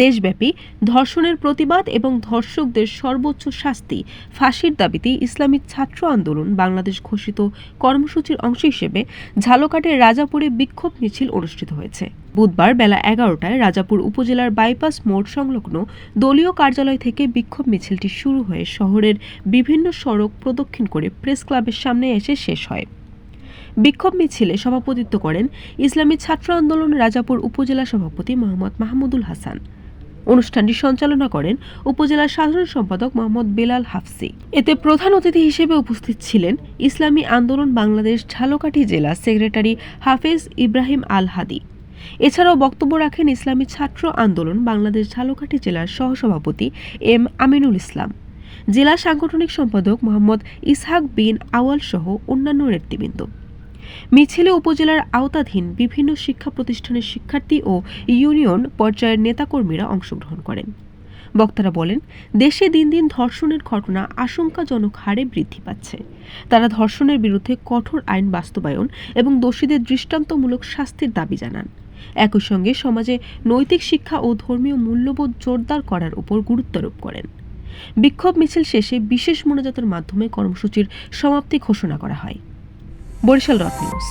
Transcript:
দেশব্যাপী ধর্ষণের প্রতিবাদ এবং ধর্ষকদের সর্বোচ্চ শাস্তি ফাঁসির দাবিতে ইসলামী ছাত্র আন্দোলন বাংলাদেশ ঘোষিত কর্মসূচির অংশ হিসেবে ঝালকাঠির রাজাপুরে বিক্ষোভ মিছিল অনুষ্ঠিত হয়েছে। বুধবার বেলা 11টায় রাজাপুর উপজেলার বাইপাস মোড় সংলগ্ন দলীয় কার্যালয় থেকে বিক্ষোভ মিছিলটি শুরু হয়ে শহরের বিভিন্ন সড়ক প্রদক্ষিণ করে প্রেস ক্লাবের সামনে এসে শেষ হয়। বিক্ষোভ মিছিলে সভাপতিত্ব করেন ইসলামী ছাত্র আন্দোলন রাজাপুর উপজেলা সভাপতি মোহাম্মদ মাহমুদুল হাসান। অনুষ্ঠানটি সঞ্চালনা করেন উপজেলার সাধারণ সম্পাদক মোহাম্মদ বেলাল হাফসি। এতে প্রধান অতিথি হিসেবে উপস্থিত ছিলেন ইসলামী আন্দোলন বাংলাদেশ ঝালকাঠি জেলা সেক্রেটারি হাফেজ ইব্রাহিম আল হাদি। এছাড়াও বক্তব্য রাখেন ইসলামী ছাত্র আন্দোলন বাংলাদেশ ঝালকাঠি জেলার সহসভাপতি এম আমিনুল ইসলাম, জেলা সাংগঠনিক সম্পাদক মোহাম্মদ ইসহাক বিন আওয়াল সহ অন্যান্য নেতৃবৃন্দ। মিছিলে উপজেলার আওতাধীন বিভিন্ন শিক্ষা প্রতিষ্ঠানের শিক্ষার্থী ও ইউনিয়ন পর্যায়ের নেতাকর্মীরা অংশগ্রহণ করেন। বক্তারা বলেন, দেশে দিন দিন ধর্ষণের ঘটনা আশঙ্কাজনক হারে বৃদ্ধি পাচ্ছে। তারা ধর্ষণের বিরুদ্ধে কঠোর আইন বাস্তবায়ন এবং দোষীদের দৃষ্টান্তমূলক শাস্তির দাবি জানান। একই সঙ্গে সমাজে নৈতিক শিক্ষা ও ধর্মীয় মূল্যবোধ জোরদার করার উপর গুরুত্বারোপ করেন। বিক্ষোভ মিছিল শেষে বিশেষ মোনাজাতের মাধ্যমে কর্মসূচির সমাপ্তি ঘোষণা করা হয়। Barishal dot news.